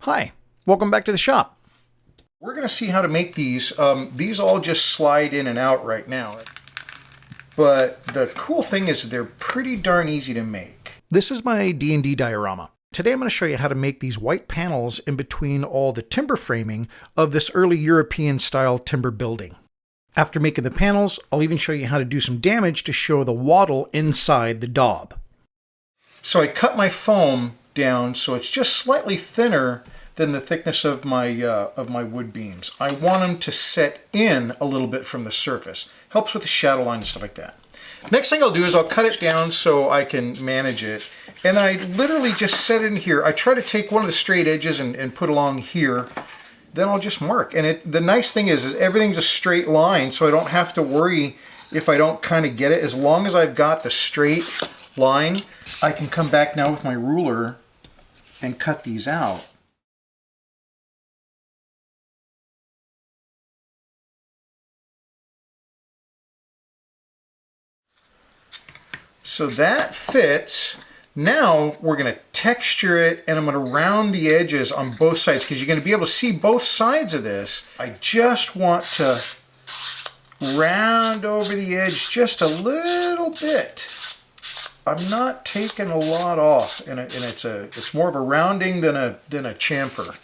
Hi, welcome back to the shop. We're going to see how to make these. These all just slide in and out right now. But the cool thing is they're pretty darn easy to make. This is my D&D diorama. Today I'm going to show you how to make these white panels in between all the timber framing of this early European style timber building. After making the panels, I'll even show you how to do some damage to show the wattle inside the daub. So I cut my foam down so it's just slightly thinner than the thickness of my wood beams. I want them to set in a little bit from the surface. Helps with the shadow line and stuff like that. Next thing I'll do is I'll cut it down so I can manage it. And then I literally just set it in here. I try to take one of the straight edges and put along here. Then I'll just mark. And the nice thing is everything's a straight line, so I don't have to worry if I don't kind of get it. As long as I've got the straight line, I can come back now with my ruler and cut these out. So that fits. Now we're going to texture it, and I'm going to round the edges on both sides because you're going to be able to see both sides of this. I just want to round over the edge just a little bit. I'm not taking a lot off, and it's more of a rounding than a chamfer.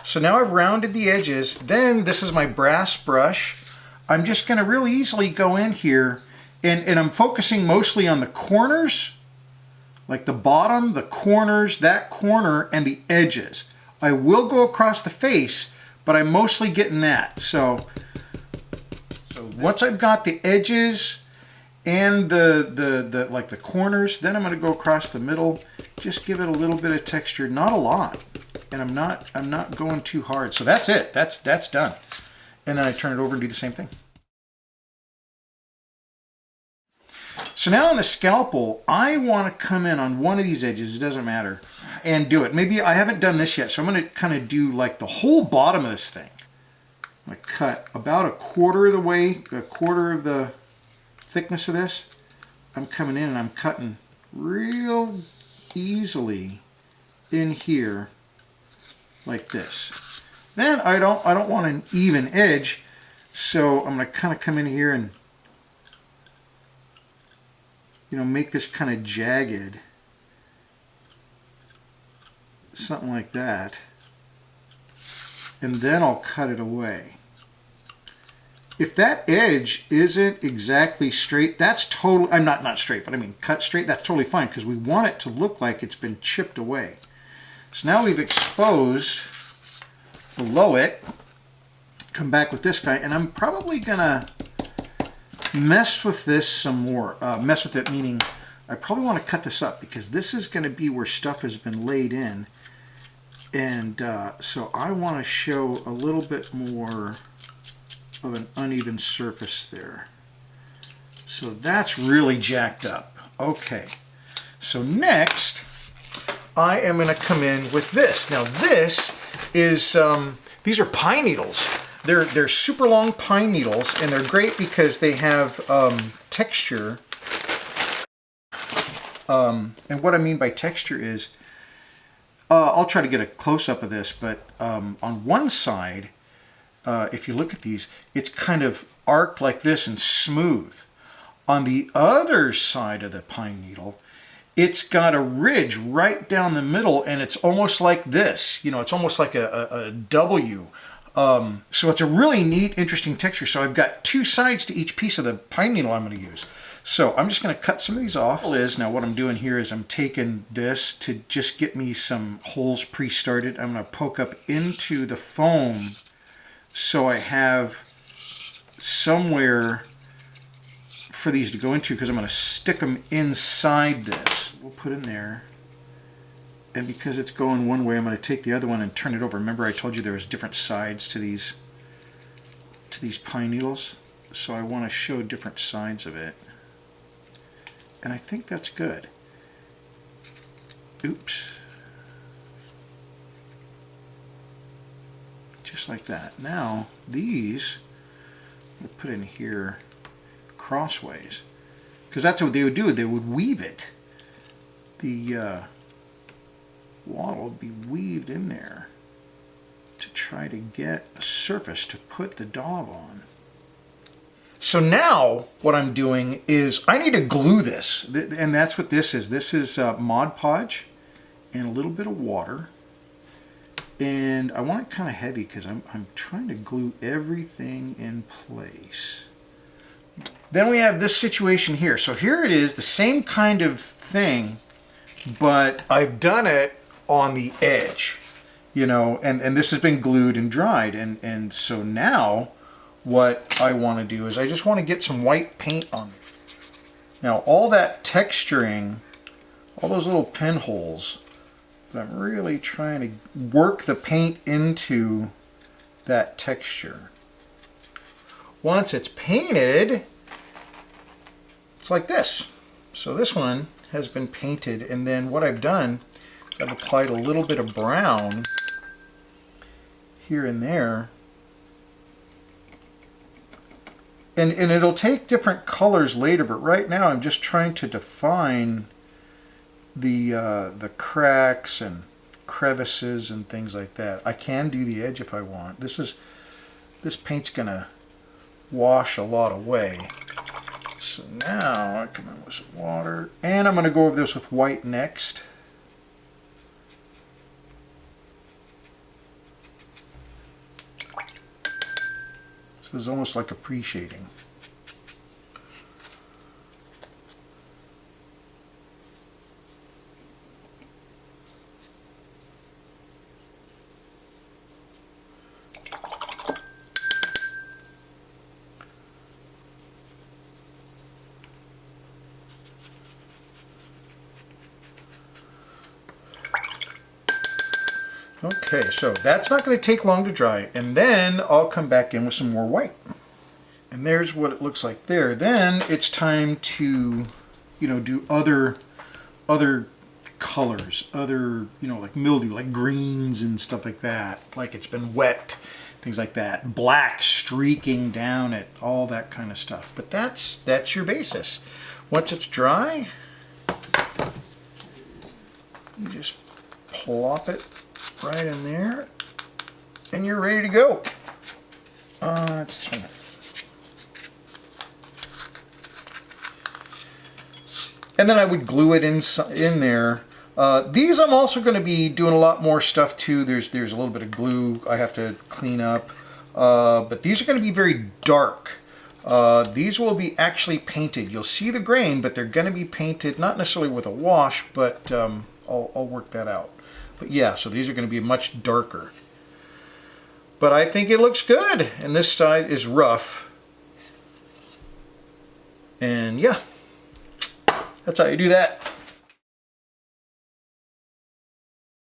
So now I've rounded the edges. Then this is my brass brush. I'm just going to real easily go in here, and I'm focusing mostly on the corners, like the bottom, the corners, that corner, and the edges. I will go across the face, but I'm mostly getting that. So once I've got the edges and the corners, then I'm going to go across the middle, just give it a little bit of texture, not a lot, and I'm not going too hard. So that's it. That's done. And then I turn it over and do the same thing. So now on the scalpel, I want to come in on one of these edges, it doesn't matter, and do it. Maybe I haven't done this yet, so I'm going to kind of do like the whole bottom of this thing. I'm going to cut about a quarter of the way, a quarter of the thickness of this. I'm coming in and I'm cutting real easily in here like this. Then I don't want an even edge, so I'm going to kind of come in here and make this kind of jagged, something like that, and then I'll cut it away. If that edge isn't exactly straight, that's totally, I'm not straight, but I mean cut straight, that's totally fine because we want it to look like it's been chipped away. So now we've exposed below it, come back with this guy, and I'm probably gonna mess with this some more. Mess with it meaning I probably want to cut this up because this is going to be where stuff has been laid in, and so I want to show a little bit more of an uneven surface there. So that's really jacked up. Okay, so next I am going to come in with this. Now this is these are pine needles. They're super long pine needles, and they're great because they have texture. And what I mean by texture is, I'll try to get a close-up of this, but on one side, if you look at these, it's kind of arced like this and smooth. On the other side of the pine needle, it's got a ridge right down the middle, and it's almost like this. It's almost like a W. So it's a really neat, interesting texture. So I've got two sides to each piece of the pine needle I'm going to use. So I'm just going to cut some of these off. Now what I'm doing here is I'm taking this to just get me some holes pre-started. I'm going to poke up into the foam so I have somewhere for these to go into, because I'm going to stick them inside this. We'll put in there. And because it's going one way, I'm going to take the other one and turn it over. Remember I told you there was different sides to these pine needles? So I want to show different sides of it. And I think that's good. Oops. Just like that. Now, these, we'll put in here crossways. Because that's what they would do. They would weave it. The wattle would be weaved in there. try to get a surface to put the daub on. So now what I'm doing is I need to glue this, and that's what this is. This is Mod Podge and a little bit of water. And I want it kind of heavy because I'm trying to glue everything in place. Then we have this situation here. So here it is, the same kind of thing, but I've done it on the edge, you know, and this has been glued and dried. And so now what I want to do is I just want to get some white paint on it. Now all that texturing, all those little pinholes, I'm really trying to work the paint into that texture. Once it's painted, it's like this. So this one has been painted, and then what I've done is I've applied a little bit of brown here and there. And it'll take different colors later, but right now I'm just trying to define the cracks and crevices and things like that. I can do the edge if I want. This paint's gonna wash a lot away. So now I come in with some water, and I'm gonna go over this with white next. So it's almost like a pre-shading. Okay, so that's not going to take long to dry, and then I'll come back in with some more white. And there's what it looks like there. Then it's time to, you know, do other colors, other, you know, like mildew, like greens and stuff like that, like it's been wet, things like that, black streaking down it, all that kind of stuff. But that's your basis. Once it's dry, you just plop it right in there, and you're ready to go. That's this one. And then I would glue it in there. These I'm also going to be doing a lot more stuff too. There's a little bit of glue I have to clean up, but these are going to be very dark. These will be actually painted. You'll see the grain, but they're going to be painted, not necessarily with a wash, but I'll work that out. But yeah, so these are going to be much darker. But I think it looks good. And this side is rough. And yeah, that's how you do that.